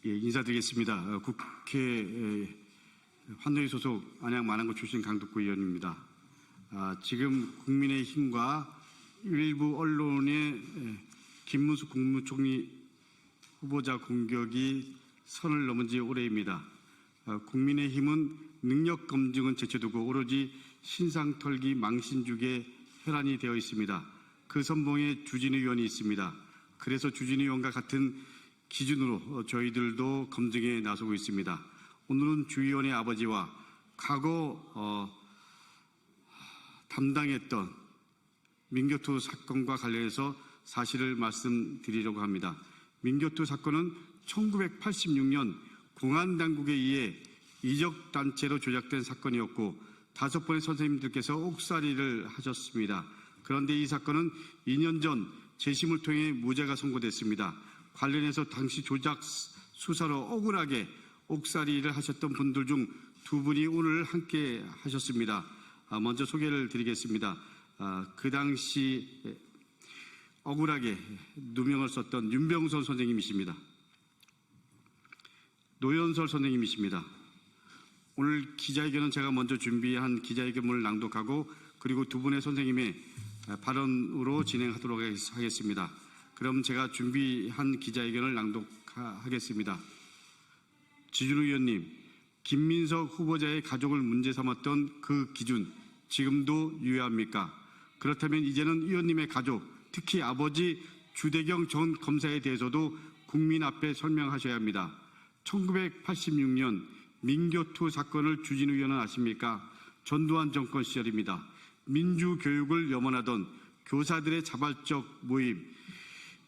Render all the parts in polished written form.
예, 인사드리겠습니다. 국회 환노위 소속 안양 만안구 출신 강덕구 의원입니다. 지금 국민의힘과 일부 언론의 김문수 국무총리 후보자 공격이 선을 넘은 지 오래입니다. 국민의힘은 능력 검증은 제쳐두고 오로지 신상 털기 망신주기에 혈안이 되어 있습니다. 그 선봉에 주진우 의원이 있습니다. 그래서 주진우 의원과 같은 기준으로 저희들도 검증에 나서고 있습니다. 오늘은 주 의원의 아버지와 과거 담당했던 민교투 사건과 관련해서 사실을 말씀드리려고 합니다. 민교투 사건은 1986년 공안당국에 의해 이적단체로 조작된 사건이었고 5번의 선생님들께서 옥살이를 하셨습니다. 그런데 이 사건은 2년 전 재심을 통해 무죄가 선고됐습니다. 관련해서 당시 조작 수사로 억울하게 옥살이를 하셨던 분들 중 2분이 오늘 함께 하셨습니다. 먼저 소개를 드리겠습니다. 그 당시 억울하게 누명을 썼던 윤병선 선생님이십니다. 노현설 선생님이십니다. 오늘 기자회견은 제가 먼저 준비한 기자회견문을 낭독하고 그리고 2분의 선생님의 발언으로 진행하도록 하겠습니다. 그럼 제가 준비한 기자회견을 낭독하겠습니다. 주진우 의원님, 김민석 후보자의 가족을 문제 삼았던 그 기준 지금도 유효합니까? 그렇다면 이제는 의원님의 가족, 특히 아버지 주대경 전 검사에 대해서도 국민 앞에 설명하셔야 합니다. 1986년 민교투 사건을 주진우 의원은 아십니까? 전두환 정권 시절입니다. 민주교육을 염원하던 교사들의 자발적 모임,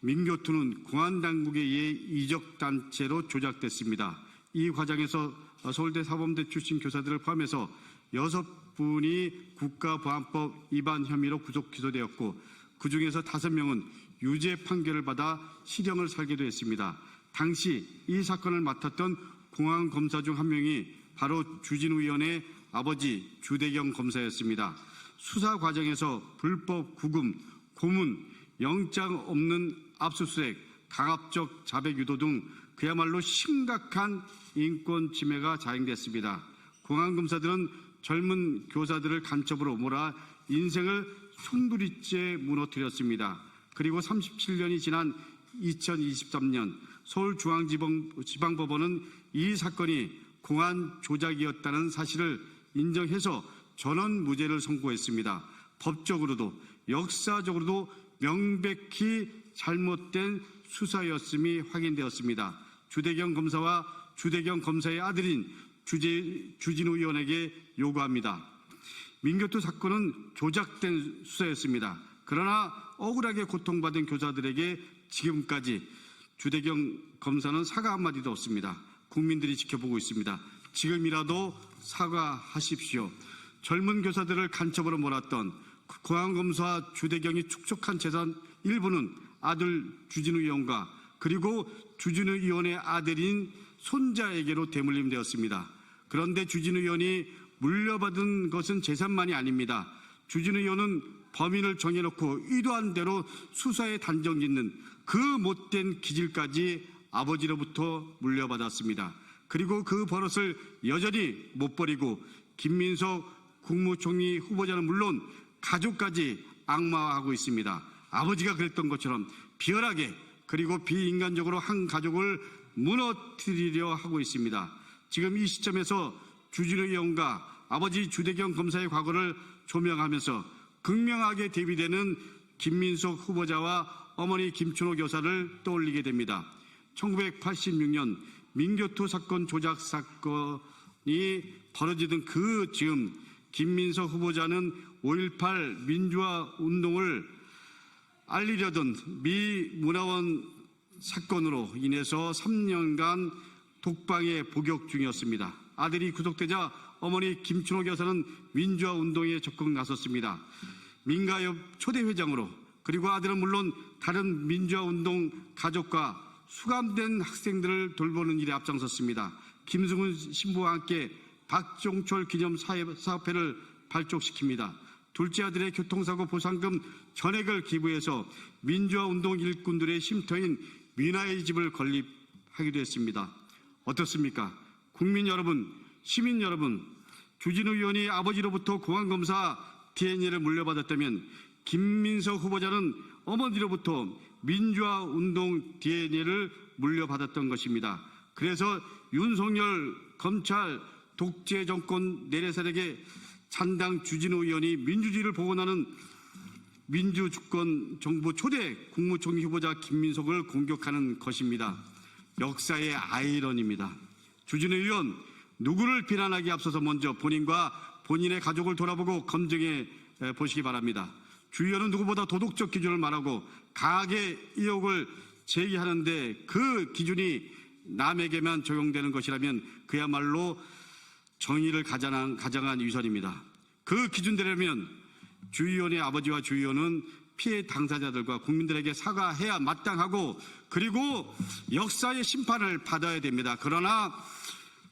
민교투는 공안당국에 의해 이적단체로 조작됐습니다. 이 과정에서 서울대 사범대 출신 교사들을 포함해서 6분이 국가보안법 위반 혐의로 구속 기소되었고 그중에서 5명은 유죄 판결을 받아 실형을 살기도 했습니다. 당시 이 사건을 맡았던 공안검사 중 한 명이 바로 주진우 의원의 아버지 주대경 검사였습니다. 수사 과정에서 불법 구금, 고문, 영장 없는 압수수색, 강압적 자백 유도 등 그야말로 심각한 인권 침해가 자행됐습니다. 공안검사들은 젊은 교사들을 간첩으로 몰아 인생을 송두리째 무너뜨렸습니다. 그리고 37년이 지난 2023년 서울중앙지방법원은 이 사건이 공안 조작이었다는 사실을 인정해서 전원 무죄를 선고했습니다. 법적으로도 역사적으로도 명백히 잘못된 수사였음이 확인되었습니다. 주대경 검사와 주대경 검사의 아들인 주진우 의원에게 요구합니다. 민교투 사건은 조작된 수사였습니다. 그러나 억울하게 고통받은 교사들에게 지금까지 주대경 검사는 사과 한마디도 없습니다. 국민들이 지켜보고 있습니다. 지금이라도 사과하십시오. 젊은 교사들을 간첩으로 몰았던 공안검사 주대경이 축적한 재산 일부는 아들 주진우 의원과 그리고 주진우 의원의 아들인 손자에게로 되물림되었습니다. 그런데 주진우 의원이 물려받은 것은 재산만이 아닙니다. 주진우 의원은 범인을 정해놓고 의도한 대로 수사에 단정 짓는 그 못된 기질까지 아버지로부터 물려받았습니다. 그리고 그 버릇을 여전히 못 버리고 김민석 국무총리 후보자는 물론 가족까지 악마화하고 있습니다. 아버지가 그랬던 것처럼 비열하게 그리고 비인간적으로 한 가족을 무너뜨리려 하고 있습니다. 지금 이 시점에서 주진우 의원과 아버지 주대경 검사의 과거를 조명하면서 극명하게 대비되는 김민석 후보자와 어머니 김춘호 교사를 떠올리게 됩니다. 1986년 민교투 사건 조작 사건이 벌어지던 그 즈음 김민석 후보자는 5.18 민주화 운동을 알리려던 미 문화원 사건으로 인해서 3년간 독방에 복역 중이었습니다. 아들이 구속되자 어머니 김춘호 교사는 민주화 운동에 적극 나섰습니다. 민가협 초대 회장으로 그리고 아들은 물론 다른 민주화 운동 가족과 수감된 학생들을 돌보는 일에 앞장섰습니다. 김승훈 신부와 함께 박종철 기념 사업회를 발족시킵니다. 둘째 아들의 교통사고 보상금 전액을 기부해서 민주화 운동 일꾼들의 쉼터인 민화의 집을 건립하기도 했습니다. 어떻습니까? 국민 여러분, 시민 여러분, 주진우 의원이 아버지로부터 공안검사 DNA를 물려받았다면 김민석 후보자는 어머니로부터 민주화운동 DNA를 물려받았던 것입니다. 그래서 윤석열 검찰 독재 정권 내래세력의 찬당 주진우 의원이 민주주의를 복원하는 민주주권 정부 초대 국무총리 후보자 김민석을 공격하는 것입니다. 역사의 아이러니입니다. 주진우 의원, 누구를 비난하기 앞서서 먼저 본인과 본인의 가족을 돌아보고 검증해 보시기 바랍니다. 주 의원은 누구보다 도덕적 기준을 말하고 강하게 의혹을 제기하는데 그 기준이 남에게만 적용되는 것이라면 그야말로 정의를 가장한 위선입니다. 그 기준대로면 주 의원의 아버지와 주 의원은 피해 당사자들과 국민들에게 사과해야 마땅하고 그리고 역사의 심판을 받아야 됩니다. 그러나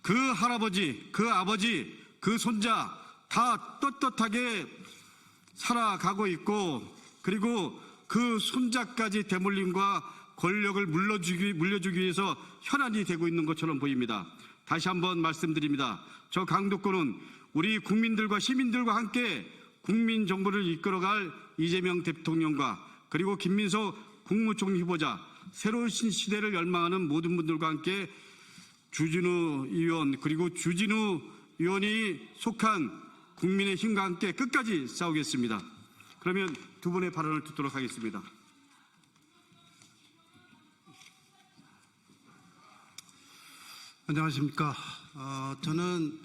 그 할아버지, 그 아버지, 그 손자 다 떳떳하게 살아가고 있고 그리고 그 손자까지 대물림과 권력을 물려주기 위해서 현안이 되고 있는 것처럼 보입니다. 다시 한번 말씀드립니다. 저 강도권은 우리 국민들과 시민들과 함께 국민정부를 이끌어갈 이재명 대통령과 그리고 김민석 국무총리 후보자 새로운 시대를 열망하는 모든 분들과 함께 주진우 의원 그리고 주진우 의원이 속한 국민의힘과 함께 끝까지 싸우겠습니다. 그러면 두 분의 발언을 듣도록 하겠습니다. 안녕하십니까. 저는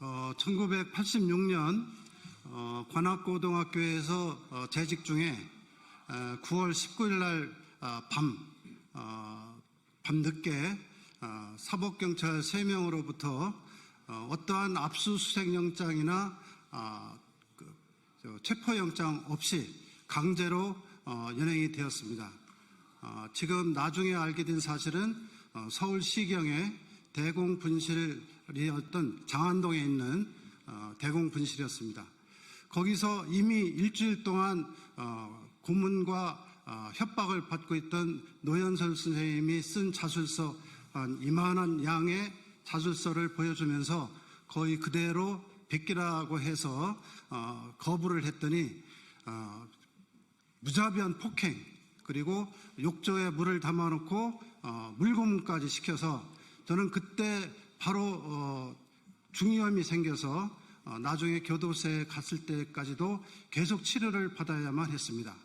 1986년 관악고등학교에서 재직 중에 9월 19일 날 밤늦게 사법경찰 3명으로부터 어떠한 압수수색 영장이나 체포영장 없이 강제로 연행이 되었습니다. 지금 나중에 알게 된 사실은 서울시경의 대공분실이었던 장안동에 있는 대공분실이었습니다. 거기서 이미 일주일 동안 고문과 협박을 받고 있던 노현선 선생님이 쓴 자술서 한 이만한 양의 자술서를 보여주면서 거의 그대로 베끼라고 해서 거부를 했더니 무자비한 폭행 그리고 욕조에 물을 담아놓고 물고문까지 시켜서 저는 그때 바로 중이염이 생겨서 나중에 교도소에 갔을 때까지도 계속 치료를 받아야만 했습니다.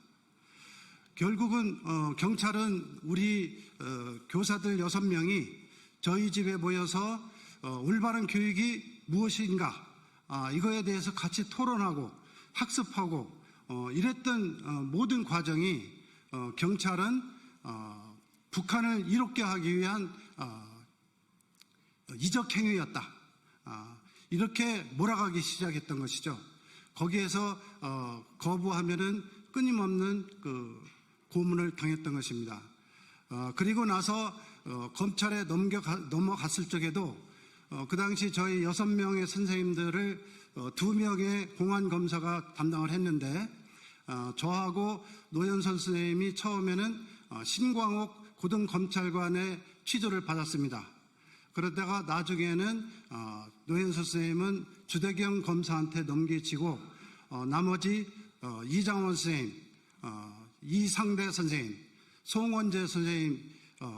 결국은 경찰은 우리 교사들 6명이 저희 집에 모여서 올바른 교육이 무엇인가 이거에 대해서 같이 토론하고 학습하고 이랬던 모든 과정이 경찰은 북한을 이롭게 하기 위한 이적 행위였다. 이렇게 몰아가기 시작했던 것이죠. 거기에서 거부하면은 끊임없는 그 고문을 당했던 것입니다. 그리고 나서 검찰에 넘어갔을 적에도 그 당시 저희 6명의 선생님들을 2명의 공안검사가 담당을 했는데 저하고 노현선 선생님이 처음에는 신광옥 고등검찰관의 취조를 받았습니다. 그러다가 나중에는 노현선 선생님은 주대경 검사한테 넘겨지고 나머지 이장원 선생님, 이상대 선생님, 송원재 선생님,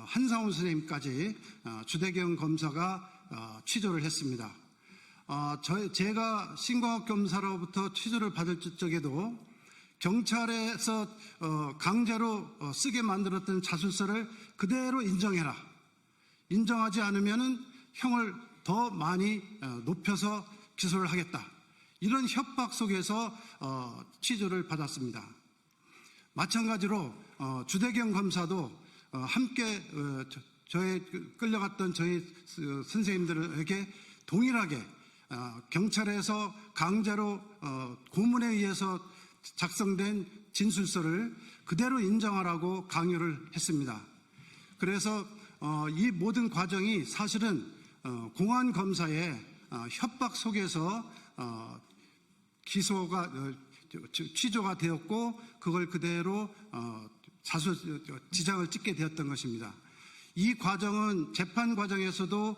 한상훈 선생님까지 주대경 검사가 취조를 했습니다. 제가 신광옥 검사로부터 취조를 받을 적에도 경찰에서 강제로 쓰게 만들었던 자술서를 그대로 인정해라. 인정하지 않으면 형을 더 많이 높여서 기소를 하겠다. 이런 협박 속에서 취조를 받았습니다. 마찬가지로 주대경 검사도 함께 저의 끌려갔던 저희 선생님들에게 동일하게 경찰에서 강제로 고문에 의해서 작성된 진술서를 그대로 인정하라고 강요를 했습니다. 그래서 이 모든 과정이 사실은 공안검사의 협박 속에서 취조가 되었고 그걸 그대로 지장을 찍게 되었던 것입니다. 이 과정은 재판 과정에서도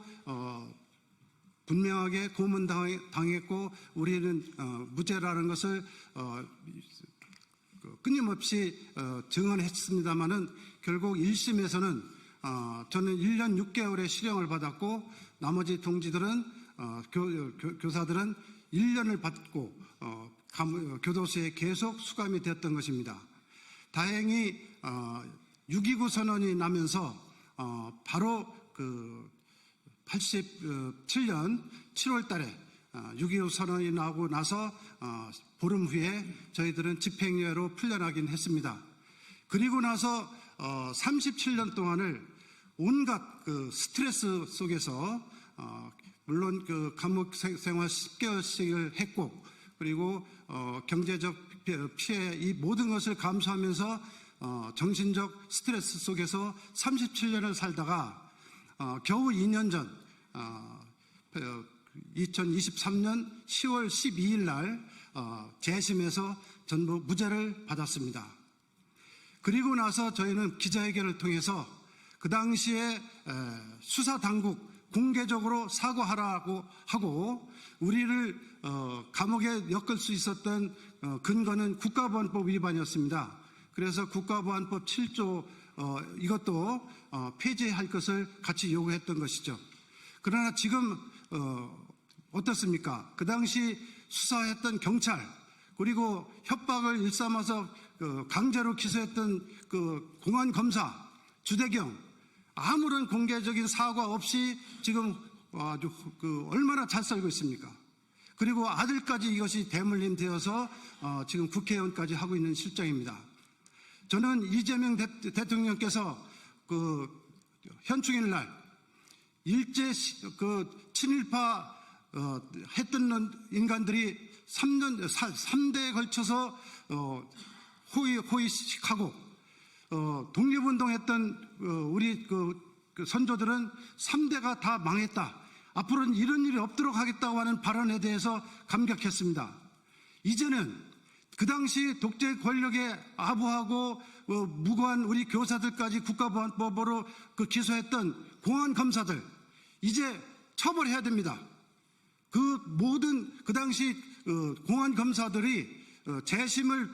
분명하게 고문당했고 우리는 무죄라는 것을 끊임없이 증언했습니다마는 결국 1심에서는 저는 1년 6개월의 실형을 받았고 나머지 동지들은 교사들은 1년을 받고 교도소에 계속 수감이 되었던 것입니다. 다행히 6.29 선언이 나면서 바로 그 87년 7월 달에 6.25 선언이 나오고 나서 보름 후에 저희들은 집행유예로 풀려나긴 했습니다. 그리고 나서 37년 동안을 온갖 그 스트레스 속에서 물론 그 감옥 생활 10개월씩을 했고 그리고 경제적 피해 이 모든 것을 감수하면서 정신적 스트레스 속에서 37년을 살다가 겨우 2년 전 2023년 10월 12일 날 재심에서 전부 무죄를 받았습니다. 그리고 나서 저희는 기자회견을 통해서 그 당시에 수사당국 공개적으로 사과하라고 하고 우리를 감옥에 엮을 수 있었던 근거는 국가보안법 위반이었습니다. 그래서 국가보안법 7조 이것도 폐지할 것을 같이 요구했던 것이죠. 그러나 지금 어떻습니까? 그 당시 수사했던 경찰 그리고 협박을 일삼아서 강제로 기소했던 그 공안검사 주대경 아무런 공개적인 사과 없이 지금 아주 얼마나 잘 살고 있습니까? 그리고 아들까지 이것이 대물림 되어서 지금 국회의원까지 하고 있는 실정입니다. 저는 이재명 대통령께서 그 현충일 날 일제 친일파 했던 인간들이 3대에 걸쳐서 호의식하고 독립운동했던 우리 그 선조들은 3대가 다 망했다. 앞으로는 이런 일이 없도록 하겠다고 하는 발언에 대해서 감격했습니다. 이제는 그 당시 독재 권력에 아부하고 무고한 우리 교사들까지 국가보안법으로 기소했던 공안검사들 이제 처벌해야 됩니다. 그 모든 그 당시 공안검사들이 재심을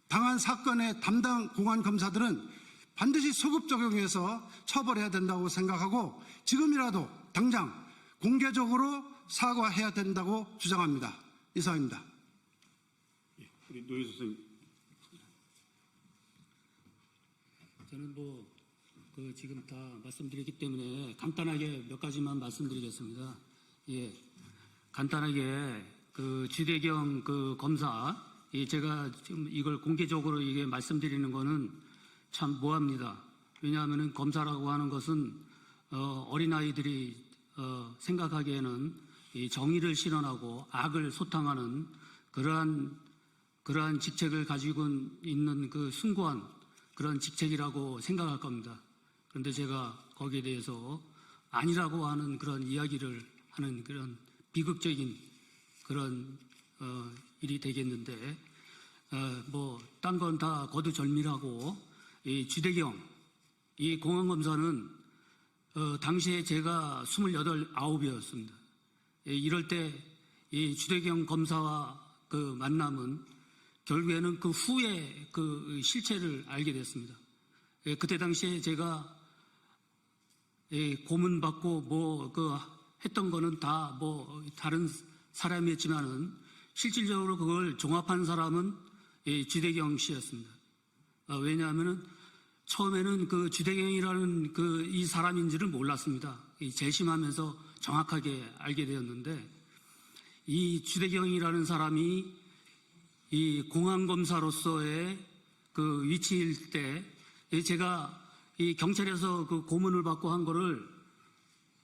당한 사건의 담당 공안검사들은 반드시 소급 적용해서 처벌해야 된다고 생각하고 지금이라도 당장 공개적으로 사과해야 된다고 주장합니다. 이상입니다. 우리 노영석 선생님. 저는 지금 다 말씀드렸기 때문에 간단하게 몇 가지만 말씀드리겠습니다. 예. 간단하게 주대경 검사, 제가 지금 이걸 공개적으로 이게 말씀드리는 거는 참 모호합니다. 왜냐하면 검사라고 하는 것은 어린아이들이 생각하기에는 이 정의를 실현하고 악을 소탕하는 그러한 직책을 가지고 있는 그 숭고한 그런 직책이라고 생각할 겁니다. 그런데 제가 거기에 대해서 아니라고 하는 그런 이야기를 하는 그런 비극적인 그런 일이 되겠는데 딴 건 다 거두절미하고 이 주대경 이 공안검사는 당시에 제가 28, 9이었습니다. 이럴 때 이 주대경 검사와 그 만남은 결국에는 그 후에 그 실체를 알게 됐습니다. 그때 당시에 제가 고문받고 했던 거는 다 다른 사람이었지만은 실질적으로 그걸 종합한 사람은 주대경 씨였습니다. 왜냐하면은 처음에는 그 주대경이라는 이 사람인지를 몰랐습니다. 재심하면서 정확하게 알게 되었는데 이 주대경이라는 사람이 이 공안검사로서의 그 위치일 때 제가 이 경찰에서 그 고문을 받고 한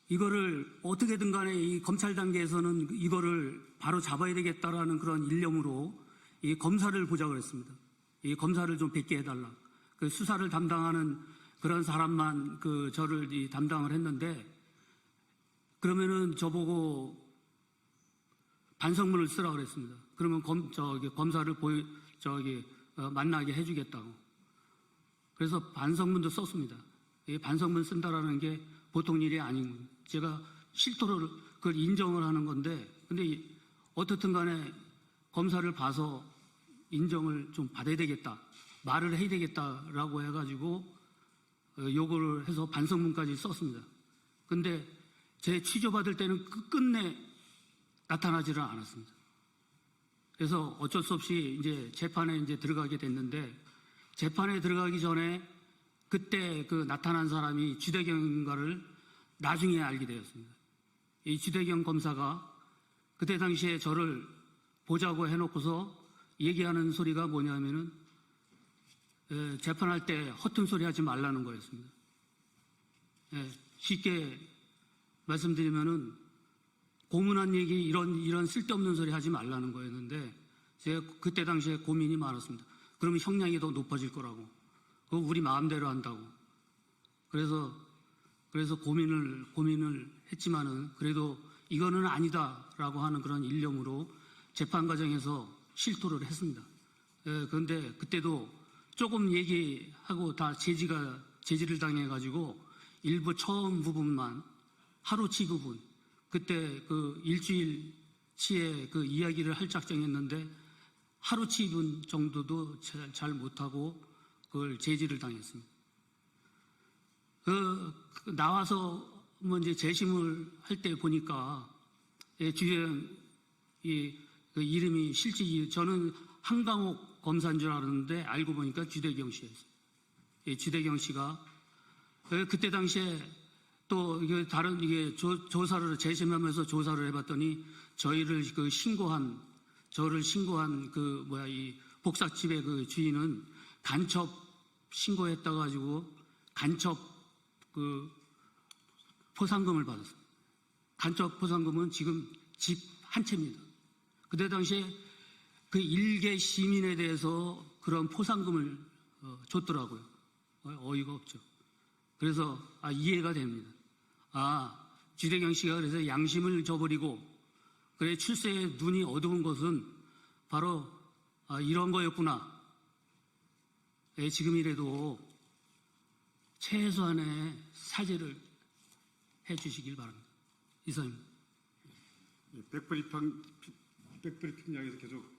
이거를 어떻게든 간에 이 검찰 단계에서는 이거를 바로 잡아야 되겠다라는 그런 일념으로 이 검사를 보자고 했습니다. 이 검사를 좀 뵙게 해달라. 그 수사를 담당하는 그런 사람만 저를 담당을 했는데 그러면은 저보고 반성문을 쓰라고 그랬습니다. 그러면 검사를 만나게 해주겠다고. 그래서 반성문도 썼습니다. 이 반성문 쓴다라는 게 보통 일이 아닌 거예요. 제가 실토를 그걸 인정을 하는 건데, 근데 어떻든 간에 검사를 봐서 인정을 좀 받아야 되겠다, 말을 해야 되겠다라고 해가지고 요구를 해서 반성문까지 썼습니다. 근데 제 취조받을 때는 끝내 나타나지를 않았습니다. 그래서 어쩔 수 없이 이제 재판에 이제 들어가게 됐는데, 재판에 들어가기 전에 그때 그 나타난 사람이 주대경인가를 나중에 알게 되었습니다. 이 주대경 검사가 그때 당시에 저를 보자고 해놓고서 얘기하는 소리가 뭐냐면은 재판할 때 허튼 소리 하지 말라는 거였습니다. 쉽게 말씀드리면은 고문한 얘기 이런 쓸데없는 소리 하지 말라는 거였는데, 제가 그때 당시에 고민이 많았습니다. 그러면 형량이 더 높아질 거라고. 그거 우리 마음대로 한다고. 그래서 고민을 했지만은 그래도 이거는 아니다라고 하는 그런 일념으로 재판 과정에서 실토를 했습니다. 그런데 그때도 조금 얘기하고 다 제지를 당해가지고 일부 처음 부분만 하루치 부분, 그때 그 일주일치의 그 이야기를 할 작정했는데 하루치 부분 정도도 잘 못하고 그걸 제지를 당했습니다. 나와서 뭐 이제 재심을 할 때 보니까 주영 그 이름이 실제 저는 한강옥 검사인 줄 알았는데 알고 보니까 주대경 씨였어요. 주대경 씨가 그때 당시에 또 이게 다른 조사를 재심하면서 조사를 해봤더니 저를 신고한 이 복사집의 그 주인은 간첩 신고했다 가지고 간첩 그 포상금을 받았어요. 간첩 포상금은 지금 집 한 채입니다. 그때 당시에 그 일개 시민에 대해서 그런 포상금을 줬더라고요. 어이가 없죠. 그래서 이해가 됩니다. 주대경 씨가 그래서 양심을 저버리고 그래 출세에 눈이 어두운 것은 바로 이런 거였구나. 지금이라도 최소한의 사죄를 해 주시길 바랍니다. 이상입니다. 백브리핑 양에서 계속